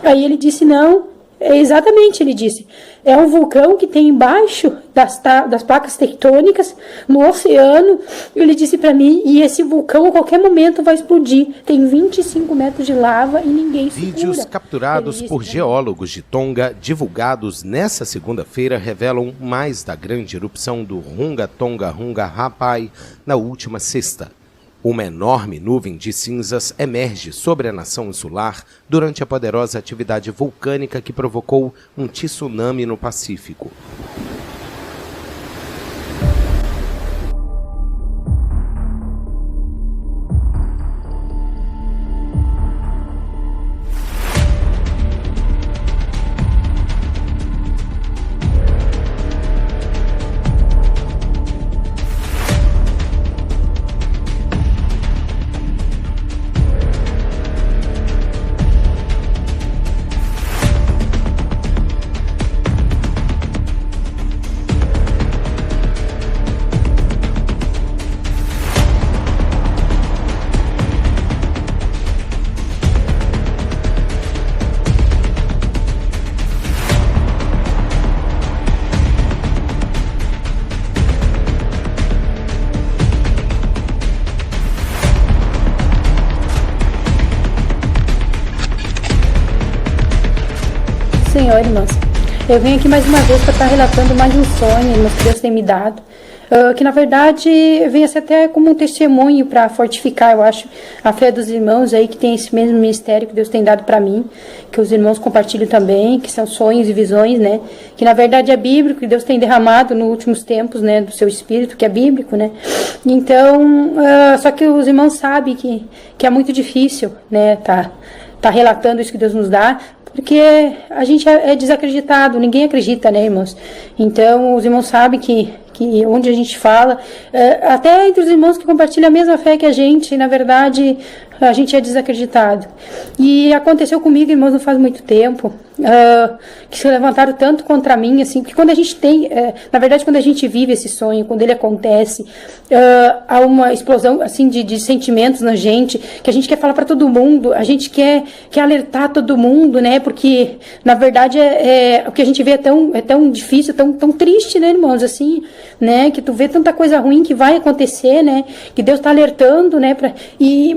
Aí ele disse, não, exatamente, ele disse, é um vulcão que tem embaixo das placas tectônicas, no oceano. Ele disse para mim, e esse vulcão a qualquer momento vai explodir. Tem 25 metros de lava e ninguém segura. Vídeos capturados por geólogos de Tonga, divulgados nesta segunda-feira, revelam mais da grande erupção do Runga Tonga Runga Rapai na última sexta. Uma enorme nuvem de cinzas emerge sobre a nação insular durante a poderosa atividade vulcânica que provocou um tsunami no Pacífico. Senhor, irmãos, eu venho aqui mais uma vez para estar relatando mais um sonho, irmãos, que Deus tem me dado, que na verdade vem a ser até como um testemunho para fortificar, eu acho, a fé dos irmãos aí que tem esse mesmo ministério que Deus tem dado para mim, que os irmãos compartilham também, que são sonhos e visões, né, que na verdade é bíblico, que Deus tem derramado nos últimos tempos, né, do seu Espírito, que é bíblico, né. Então, só que os irmãos sabem que é muito difícil, né, tá relatando isso que Deus nos dá, porque a gente é desacreditado, ninguém acredita, né, irmãos? Então, os irmãos sabem que onde a gente fala, até entre os irmãos que compartilham a mesma fé que a gente, na verdade, a gente é desacreditado. E aconteceu comigo, irmãos, não faz muito tempo, que se levantaram tanto contra mim, assim, porque quando a gente tem, na verdade, quando a gente vive esse sonho, quando ele acontece, há uma explosão, assim, de sentimentos na gente, que a gente quer falar para todo mundo, a gente quer alertar todo mundo, né, porque, na verdade, o que a gente vê é tão difícil, tão triste, né, irmãos, assim, né, que tu vê tanta coisa ruim que vai acontecer, né, que Deus está alertando, né,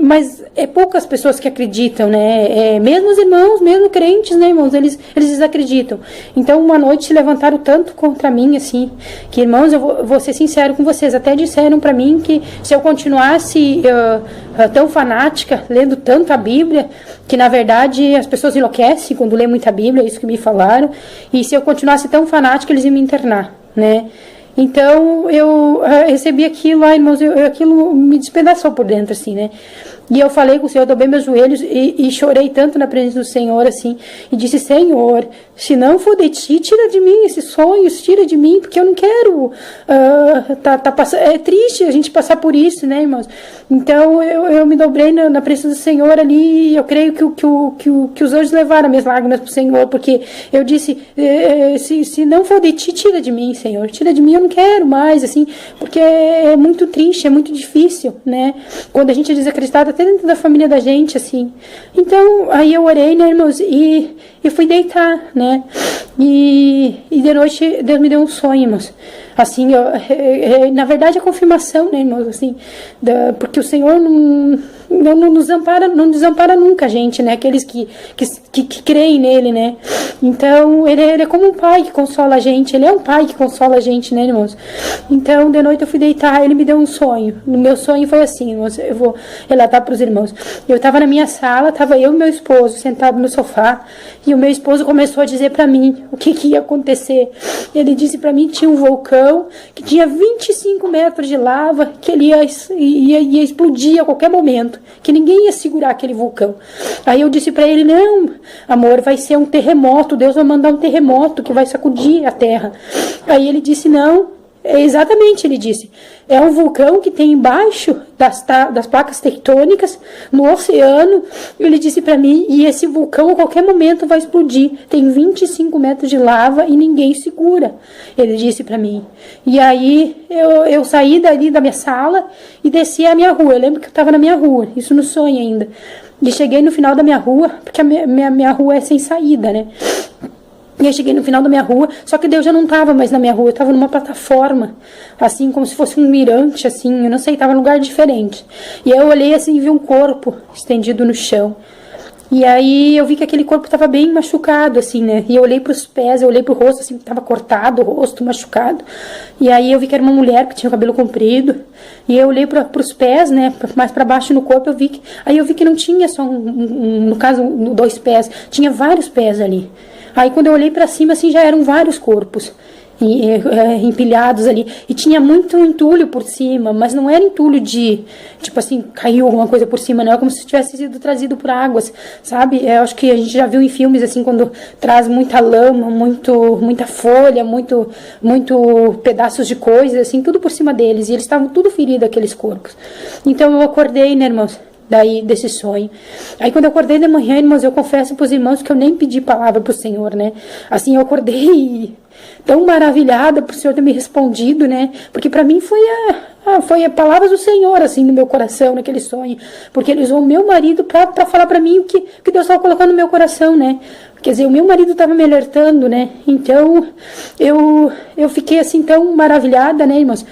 mas é poucas pessoas que acreditam, né, mesmo os irmãos, mesmo crentes, né, irmãos, eles desacreditam. Então, uma noite se levantaram tanto contra mim, assim, que, irmãos, eu vou ser sincero com vocês, até disseram para mim que se eu continuasse tão fanática, lendo tanto a Bíblia, que na verdade as pessoas enlouquecem quando lê muita Bíblia, é isso que me falaram, e se eu continuasse tão fanática, eles iam me internar, né. Então, eu recebi aquilo lá, irmãos, aquilo me despedaçou por dentro, assim, né. E eu falei com o Senhor, dobrei meus joelhos e chorei tanto na presença do Senhor, assim, e disse, Senhor, se não for de ti, tira de mim esses sonhos, tira de mim, porque eu não quero, é triste a gente passar por isso, né, irmãos? Então, eu me dobrei na presença do Senhor ali, e eu creio que os anjos levaram minhas lágrimas para o Senhor, porque eu disse, se não for de ti, tira de mim, Senhor, tira de mim, eu não quero mais, assim, porque é muito triste, é muito difícil, né, quando a gente é desacreditado, até dentro da família da gente, assim. Então, aí eu orei, né, irmãos, e fui deitar, né, e de noite Deus me deu um sonho, irmãos, assim, na verdade a confirmação, né, irmãos, assim, porque o Senhor não desampara nunca a gente, né, aqueles que creem nele, né, então ele é como um pai que consola a gente, ele é um pai que consola a gente, né, irmãos. Então, de noite eu fui deitar, ele me deu um sonho, no meu sonho foi assim, irmãos, eu vou relatar para os irmãos, eu estava na minha sala, estava eu e meu esposo sentado no sofá, e o meu esposo começou a dizer para mim o que ia acontecer. Ele disse para mim que tinha um vulcão, que tinha 25 metros de lava, que ele ia explodir a qualquer momento, que ninguém ia segurar aquele vulcão. Aí eu disse para ele, não, amor, vai ser um terremoto, Deus vai mandar um terremoto que vai sacudir a terra. Aí ele disse, não, exatamente, ele disse, é um vulcão que tem embaixo das placas tectônicas, no oceano. Ele disse para mim, e esse vulcão a qualquer momento vai explodir, tem 25 metros de lava e ninguém segura, ele disse para mim. E aí eu saí dali da minha sala e desci a minha rua, eu lembro que eu estava na minha rua, isso no sonho ainda. E cheguei no final da minha rua, porque a minha rua é sem saída, né? E eu cheguei no final da minha rua, só que Deus já não estava mais na minha rua, eu estava numa plataforma, assim, como se fosse um mirante, assim, eu não sei, estava num lugar diferente. E aí eu olhei assim e vi um corpo estendido no chão. E aí eu vi que aquele corpo estava bem machucado, assim, né? E eu olhei para os pés, eu olhei para o rosto, assim, que estava cortado, o rosto machucado. E aí eu vi que era uma mulher que tinha o cabelo comprido. E eu olhei para os pés, né? Mais para baixo no corpo, aí eu vi que não tinha só no caso, 2 pés, tinha vários pés ali. Aí quando eu olhei para cima, assim, já eram vários corpos empilhados ali, e tinha muito entulho por cima, mas não era entulho de, tipo assim, caiu alguma coisa por cima, não, é como se tivesse sido trazido por águas, sabe? Eu acho que a gente já viu em filmes, assim, quando traz muita lama, muita folha, muito pedaços de coisas, assim, tudo por cima deles, e eles estavam tudo feridos, aqueles corpos. Então eu acordei, né, irmãos, daí desse sonho. Aí quando eu acordei de manhã, irmãos, eu confesso para os irmãos que eu nem pedi palavra para o Senhor, né? Assim, eu acordei tão maravilhada por o Senhor ter me respondido, né? Porque para mim foi a palavra do Senhor, assim, no meu coração, naquele sonho. Porque ele usou o meu marido para falar para mim o que Deus estava colocando no meu coração, né? Quer dizer, o meu marido estava me alertando, né? Então, eu fiquei assim tão maravilhada, né, irmãos?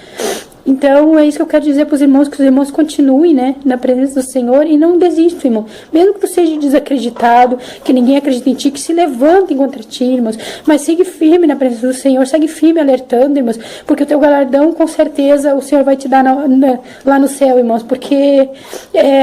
Então, é isso que eu quero dizer para os irmãos, que os irmãos continuem, né, na presença do Senhor e não desistam, irmão. Mesmo que tu seja desacreditado, que ninguém acredita em ti, que se levantem contra ti, irmãos. Mas segue firme na presença do Senhor, segue firme alertando, irmãos, porque o teu galardão, com certeza, o Senhor vai te dar lá no céu, irmãos. Porque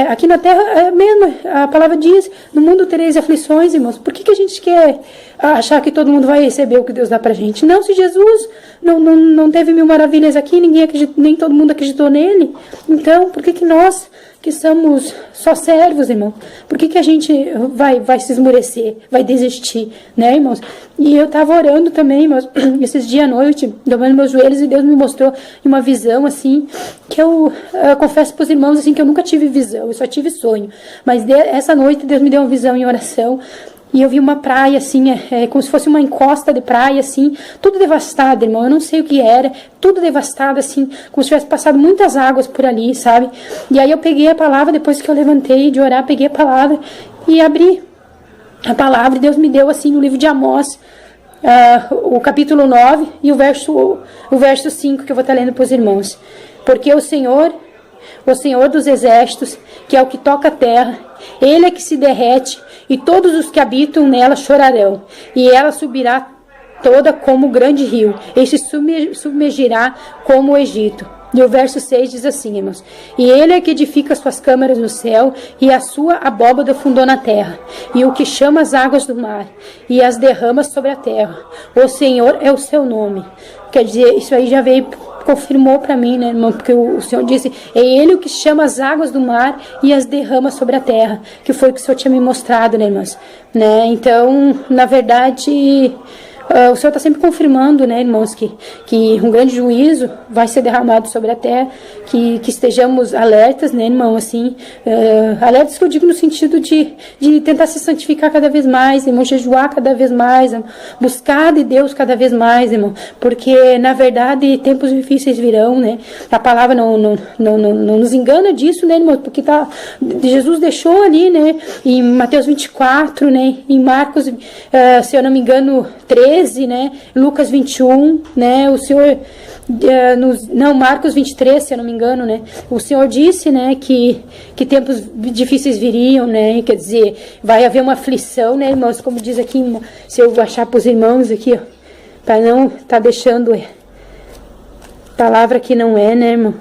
aqui na terra, mesmo, a palavra diz, no mundo tereis aflições, irmãos. Por que a gente quer achar que todo mundo vai receber o que Deus dá pra gente? Não, se Jesus não teve 1000 maravilhas aqui, nem todo mundo acreditou nele. Então, por que nós, que somos só servos, irmão, por que a gente vai se esmorecer, vai desistir, né, irmãos? E eu tava orando também, irmãos, esses dias à noite, dobrando meus joelhos, e Deus me mostrou uma visão, assim, que eu confesso pros irmãos, assim, que eu nunca tive visão, eu só tive sonho. Mas essa noite Deus me deu uma visão em oração. E eu vi uma praia, assim, como se fosse uma encosta de praia, assim, tudo devastado, irmão. Eu não sei o que era, tudo devastado, assim, como se tivesse passado muitas águas por ali, sabe? E aí eu peguei a palavra, depois que eu levantei de orar, peguei a palavra e abri a palavra. E Deus me deu, assim, no livro de Amós, o capítulo 9 e o verso 5, que eu vou estar lendo para os irmãos. Porque o Senhor dos exércitos, que é o que toca a terra, ele é que se derrete, e todos os que habitam nela chorarão, e ela subirá toda como o grande rio, e se submergirá como o Egito. E o verso 6 diz assim, irmãos: e ele é que edifica suas câmaras no céu, e a sua abóbada fundou na terra, e o que chama as águas do mar, e as derrama sobre a terra. O Senhor é o seu nome. Quer dizer, isso aí já confirmou para mim, né, irmão? Porque o Senhor disse, é ele o que chama as águas do mar e as derrama sobre a terra, que foi o que o Senhor tinha me mostrado, né, irmãos? Né? Então, na verdade, o Senhor está sempre confirmando, né, irmãos, que um grande juízo vai ser derramado sobre a terra, que estejamos alertas, né, irmão, assim, alertas que eu digo no sentido de tentar se santificar cada vez mais, irmão, jejuar cada vez mais, irmão, buscar de Deus cada vez mais, irmão, porque, na verdade, tempos difíceis virão, né, a palavra não nos engana disso, né, irmão, porque Jesus deixou ali, né, em Mateus 24, né, em Marcos, se eu não me engano, 13, né, Lucas 21, né, o Senhor, Marcos 23, se eu não me engano, né, o Senhor disse, né, que tempos difíceis viriam, né, quer dizer, vai haver uma aflição, né, irmãos, como diz aqui, se eu achar para os irmãos aqui, ó, para não estar deixando palavra que não é, né, irmão.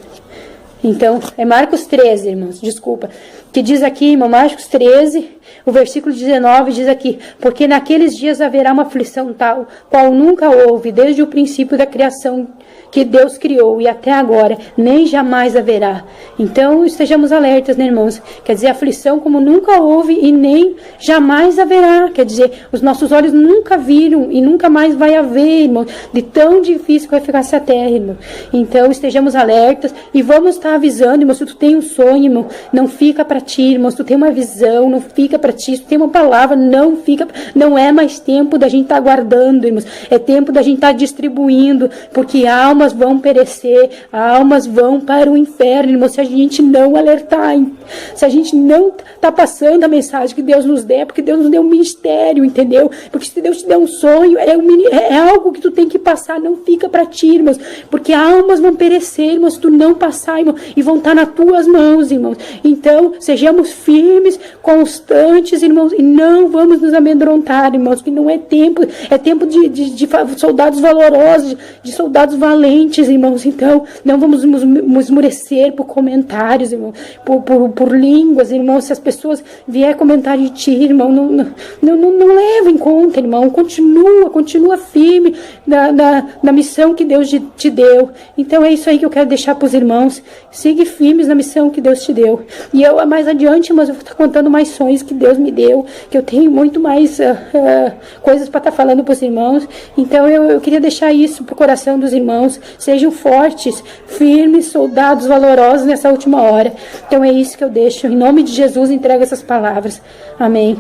Então, é Marcos 13, irmãos, desculpa, que diz aqui, irmão, Marcos 13, o versículo 19 diz aqui: porque naqueles dias haverá uma aflição tal, qual nunca houve, desde o princípio da criação que Deus criou, e até agora, nem jamais haverá. Então, estejamos alertas, né, irmãos? Quer dizer, aflição como nunca houve e nem jamais haverá. Quer dizer, os nossos olhos nunca viram e nunca mais vai haver, irmãos, de tão difícil que vai ficar essa terra, irmão. Então, estejamos alertas e vamos estar avisando, irmão, se tu tem um sonho, irmão, não fica para ti, irmão, se tu tem uma visão, não fica para para ti. Se tu tem uma palavra, não é mais tempo da gente estar guardando, irmãos. É tempo da gente estar distribuindo, porque almas vão perecer, almas vão para o inferno, irmãos, se a gente não alertar, se a gente não tá passando a mensagem que Deus nos der, porque Deus nos deu um ministério, entendeu? Porque se Deus te der um sonho, é algo que tu tem que passar, não fica para ti, irmãos, porque almas vão perecer, irmãos, se tu não passar, irmão, e vão estar nas tuas mãos, irmãos. Então, sejamos firmes, constantes, irmãos, e não vamos nos amedrontar, irmãos, que não é tempo de soldados valorosos, de soldados valentes, irmãos. Então, não vamos nos esmurecer por comentários, irmão, por línguas, irmão. Se as pessoas vier comentar de ti, irmão, não leva em conta, irmão. Continua firme na missão que Deus te deu. Então, é isso aí que eu quero deixar para os irmãos. Siga firmes na missão que Deus te deu. E eu, mais adiante, mas eu vou estar contando mais sonhos que Deus me deu, que eu tenho muito mais coisas para estar falando para os irmãos. Então, eu queria deixar isso para o coração dos irmãos. Sejam fortes, firmes, soldados valorosos nessa última hora. Então, é isso que eu deixo. Em nome de Jesus, entrego essas palavras. Amém.